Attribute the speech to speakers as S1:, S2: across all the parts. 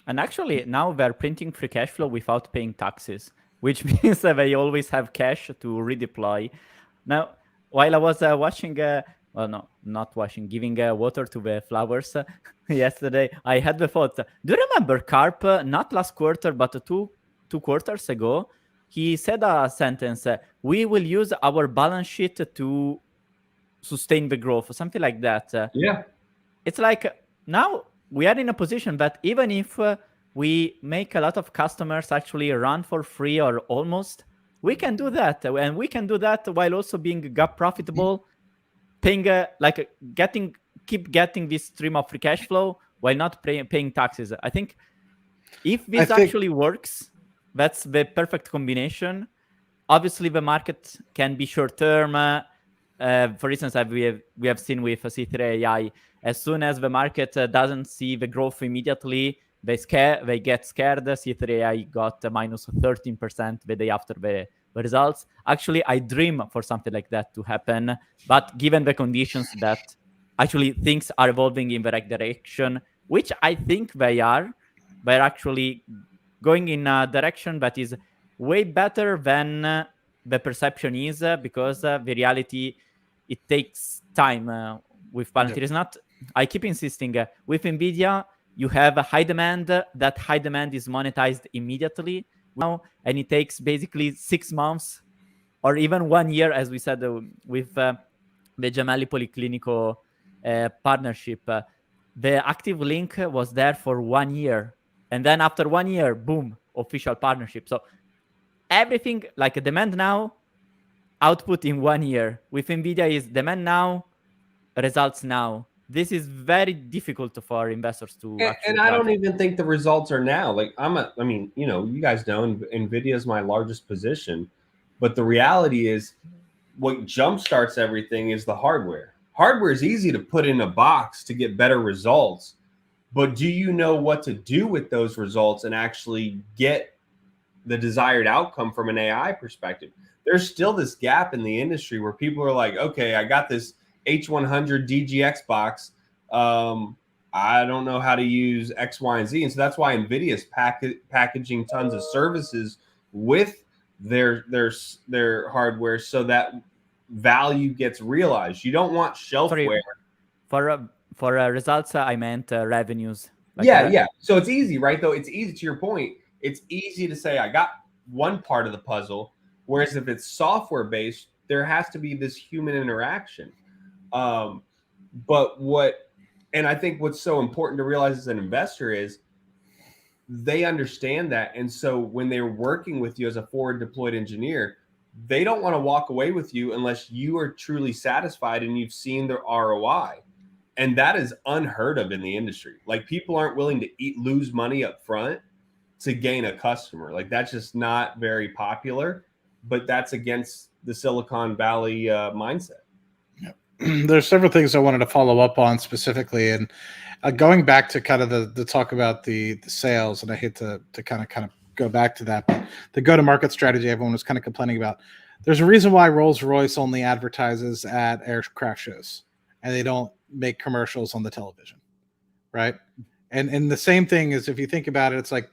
S1: And actually, now they're printing free cash flow without paying taxes, which means that they always have cash to redeploy. Now, while I was watching, well, no, not watching, giving water to the flowers yesterday, I had the thought, do you remember Carp, not last quarter, but two quarters ago? He said a sentence, we will use our balance sheet to sustain the growth, or something like that.
S2: Yeah.
S1: It's like now we are in a position that even if we make a lot of customers actually run for free or almost, we can do that, and we can do that while also being GAAP profitable, paying keep getting this stream of free cash flow while not paying taxes. I think if
S3: I
S1: this
S3: think
S1: actually works, that's the perfect combination. Obviously, the market can be short term. For instance, we have seen with C3 AI, as soon as the market doesn't see the growth immediately, they get scared. C3 AI got minus 13% the day after the results. Actually, I dream for something like that to happen, but given the conditions that actually things are evolving in the right direction, which I think they're actually going in a direction that is way better than the perception is, because the reality, it takes time. With Palantir, is not. I keep insisting, with NVIDIA, you have a high demand. That high demand is monetized immediately now, and it takes basically 6 months or even 1 year, as we said with the Gemelli Policlinico partnership. The active link was there for 1 year, and then after 1 year, boom, official partnership. So everything, like demand now, output in 1 year. With NVIDIA is demand now, results now. This is very difficult for investors to actually
S2: And I don't
S1: grasp.
S2: even think the results are now. Like I mean, you guys know Nvidia is my largest position, but the reality is what jumpstarts everything is the hardware. Hardware is easy to put in a box to get better results, but do you know what to do with those results and actually get the desired outcome from an AI perspective? There's still this gap in the industry where people are like, okay, I got this H100 DGX box. I don't know how to use X, Y, and Z. And so that's why NVIDIA is packaging tons of services with their hardware so that value gets realized. You don't want shelfware.
S1: For results, I meant revenues.
S2: Yeah. So it's easy, right? Though it's easy, to your point. It's easy to say I got one part of the puzzle, whereas if it's software based, there has to be this human interaction. But and I think what's so important to realize as an investor is they understand that, and so when they're working with you as a forward deployed engineer, they don't want to walk away with you unless you are truly satisfied and you've seen the ROI. And that is unheard of in the industry. Like, people aren't willing to lose money up front to gain a customer. Like, that's just not very popular, but that's against the Silicon Valley mindset.
S3: There's several things I wanted to follow up on specifically, and going back to kind of the talk about the sales, and I hate to kind of go back to that, but the go-to-market strategy everyone was kind of complaining about. There's a reason why Rolls-Royce only advertises at aircraft shows, and they don't make commercials on the television, right? And the same thing is, if you think about it, it's like,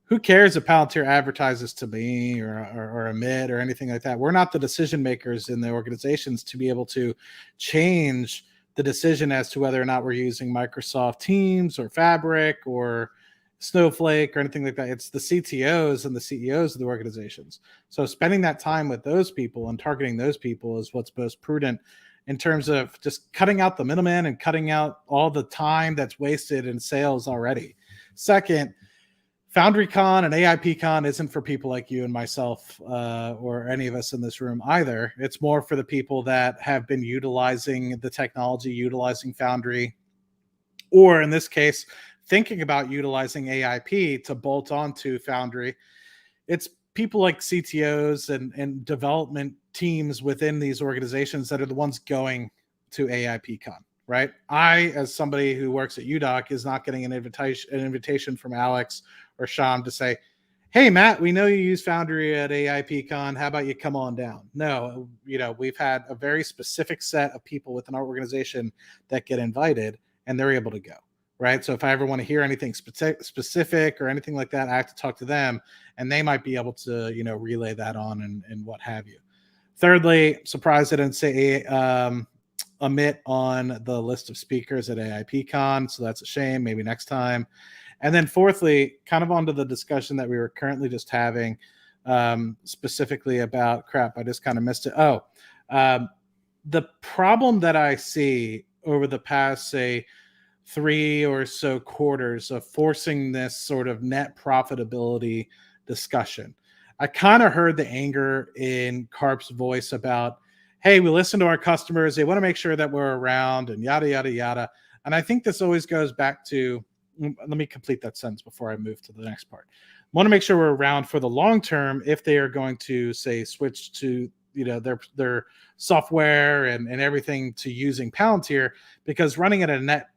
S3: who cares if Palantir advertises to me or Amit or anything like that? We're not the decision makers in the organizations to be able to change the decision as to whether or not we're using Microsoft Teams or Fabric or Snowflake or anything like that. It's the CTOs and the CEOs of the organizations. So spending that time with those people and targeting those people is what's most prudent in terms of just cutting out the middleman and cutting out all the time that's wasted in sales already. Second, FoundryCon and AIPCon isn't for people like you and myself or any of us in this room either. It's more for the people that have been utilizing the technology, utilizing Foundry, or in this case, thinking about utilizing AIP to bolt onto Foundry. It's people like CTOs and development teams within these organizations that are the ones going to AIPCon. Right? I, as somebody who works at UDOC, is not getting an invitation from Alex or Sham to say, hey, Matt, we know you use Foundry at AIPCon. How about you come on down? No, we've had a very specific set of people within our organization that get invited, and they're able to go, right? So if I ever want to hear anything specific or anything like that, I have to talk to them, and they might be able to, relay that on and what have you. Thirdly, surprised I didn't say Amit on the list of speakers at AIPCon, so that's a shame. Maybe next time. And then fourthly, kind of onto the discussion that we were currently just having, specifically about crap. I just kind of missed it. The problem that I see over the past, say, 3 or so quarters of forcing this sort of net profitability discussion. I kind of heard the anger in Karp's voice about, hey, we listen to our customers. They want to make sure that we're around and yada, yada, yada. And I think this always goes back to, let me complete that sentence before I move to the next part. Want to make sure we're around for the long term if they are going to, say, switch to their software and everything to using Palantir, because running at a net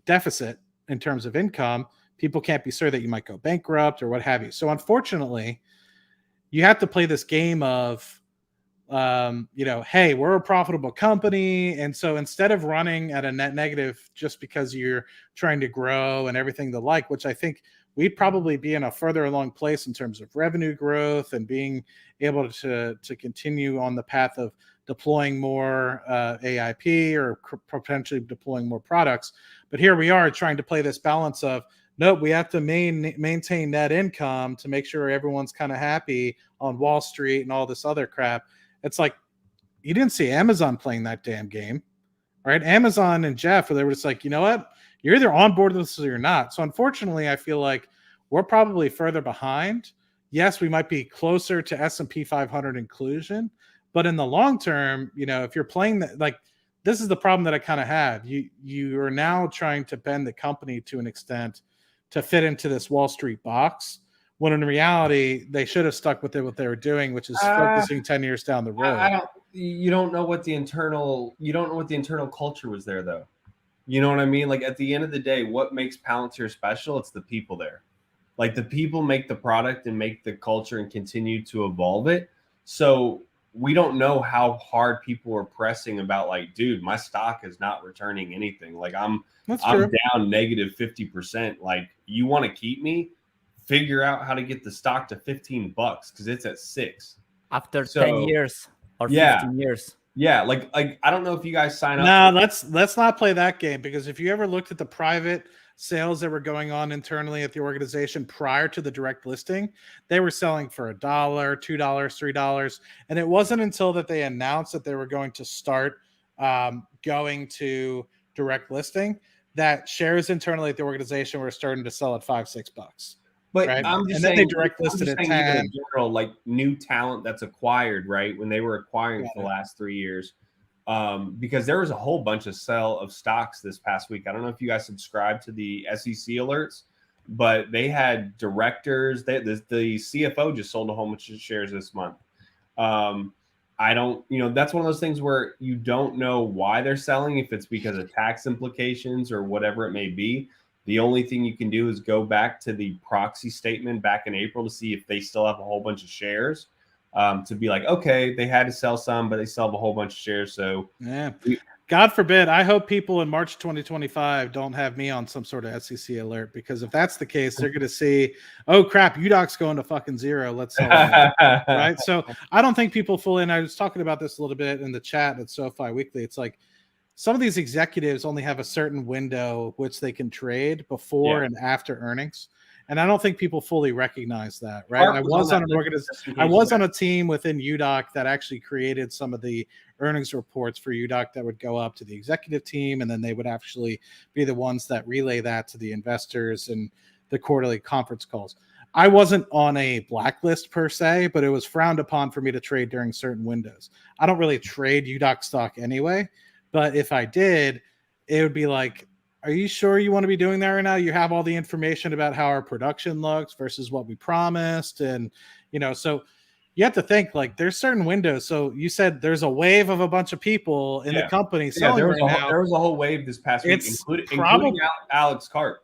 S3: deficit in terms of income, people can't be sure that you might go bankrupt or what have you. So unfortunately, you have to play this game of, hey, we're a profitable company. And so instead of running at a net negative just because you're trying to grow and everything the like, which I think we'd probably be in a further along place in terms of revenue growth and being able to continue on the path of deploying more AIP or potentially deploying more products. But here we are trying to play this balance of, nope, we have to maintain net income to make sure everyone's kind of happy on Wall Street and all this other crap. It's like, you didn't see Amazon playing that damn game, right? Amazon and Jeff, they were just like, you know what? You're either on board with this or you're not. So unfortunately, I feel like we're probably further behind. Yes, we might be closer to S&P 500 inclusion, but in the long term, if you're playing that, like, this is the problem that I kind of have. You are now trying to bend the company to an extent to fit into this Wall Street box, when in reality they should have stuck with what they were doing, which is focusing 10 years down the road.
S2: You don't know what the internal culture was there, though. You know what I mean? Like, at the end of the day, what makes Palantir special? It's the people there. Like, the people make the product and make the culture and continue to evolve it. So we don't know how hard people were pressing about, like, dude, my stock is not returning anything. Like, I'm down negative 50%. Like, you want to keep me? Figure out how to get the stock to $15 because it's at 6
S1: after 10 years or 15 years.
S2: Yeah, like I don't know if you guys sign up.
S3: No, let's not play that game, because if you ever looked at the private sales that were going on internally at the organization prior to the direct listing, they were selling for $1, $2, $3, and it wasn't until that they announced that they were going to start going to direct listing that shares internally at the organization were starting to sell at $5-6.
S2: But
S3: right?
S2: I'm just
S3: and
S2: saying,
S3: then they direct listed at 10.
S2: In general, like, new talent that's acquired, right? When they were acquiring for the last 3 years, because there was a whole bunch of sell of stocks this past week. I don't know if you guys subscribe to the SEC alerts, but they had directors. The CFO just sold a whole bunch of shares this month. I don't, that's one of those things where you don't know why they're selling, if it's because of tax implications or whatever it may be. The only thing you can do is go back to the proxy statement back in April to see if they still have a whole bunch of shares, to be like, okay, they had to sell some, but they still have a whole bunch of shares. So
S3: yeah, God forbid. I hope people in March 2025 don't have me on some sort of SEC alert, because if that's the case, they're going to see, oh crap, UDOC's going to fucking zero. Let's sell it. Right. So I don't think people fully, and I was talking about this a little bit in the chat at SoFi Weekly. It's like, some of these executives only have a certain window which they can trade before and after earnings. And I don't think people fully recognize that, right? I was on a team within UDOC that actually created some of the earnings reports for UDOC that would go up to the executive team, and then they would actually be the ones that relay that to the investors and the quarterly conference calls. I wasn't on a blacklist per se, but it was frowned upon for me to trade during certain windows. I don't really trade UDOC stock anyway. But if I did, it would be like, are you sure you want to be doing that right now? You have all the information about how our production looks versus what we promised. And, so you have to think, like, there's certain windows. So you said there's a wave of a bunch of people in the company selling
S2: there
S3: was
S2: a whole wave this past week, including Alex Karp.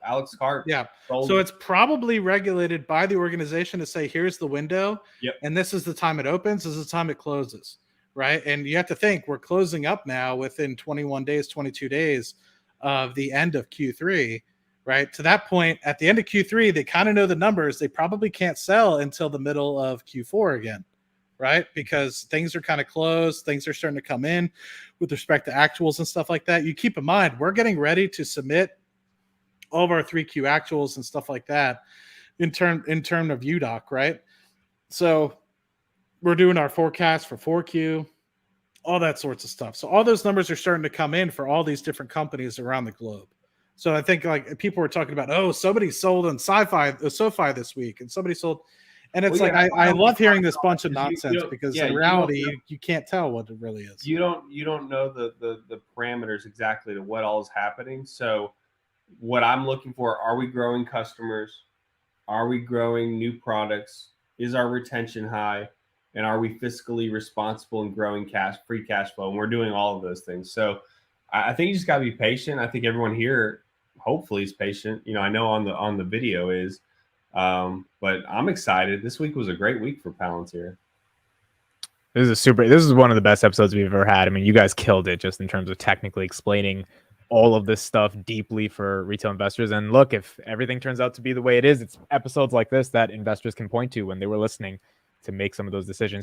S3: Yeah. So it's probably regulated by the organization to say, here's the window.
S2: Yep.
S3: And this is the time it opens. This is the time it closes. Right. And you have to think, we're closing up now within 21 days, 22 days of the end of Q3. right? To that point, at the end of Q3, they kind of know the numbers. They probably can't sell until the middle of Q4 again, right? Because things are kind of closed. Things are starting to come in with respect to actuals and stuff like that. You keep in mind, we're getting ready to submit all of our 3Q actuals and stuff like that in term of UDOC, right? So we're doing our forecast for 4Q, all that sorts of stuff. So all those numbers are starting to come in for all these different companies around the globe. So I think like people were talking about, oh, somebody sold on SoFi this week, and somebody sold, and it's I love hearing this bunch of nonsense because in reality you can't tell what it really is.
S2: You don't know the parameters exactly to what all is happening. So what I'm looking for, are we growing customers? Are we growing new products? Is our retention high? And are we fiscally responsible and growing free cash flow? And we're doing all of those things. So I think you just got to be patient. I think everyone here hopefully is patient. I know on the video is, but I'm excited. This week was a great week for Palantir.
S4: This is one of the best episodes we've ever had. I mean, you guys killed it just in terms of technically explaining all of this stuff deeply for retail investors. And look, if everything turns out to be the way it is, it's episodes like this that investors can point to when they were listening to make some of those decisions.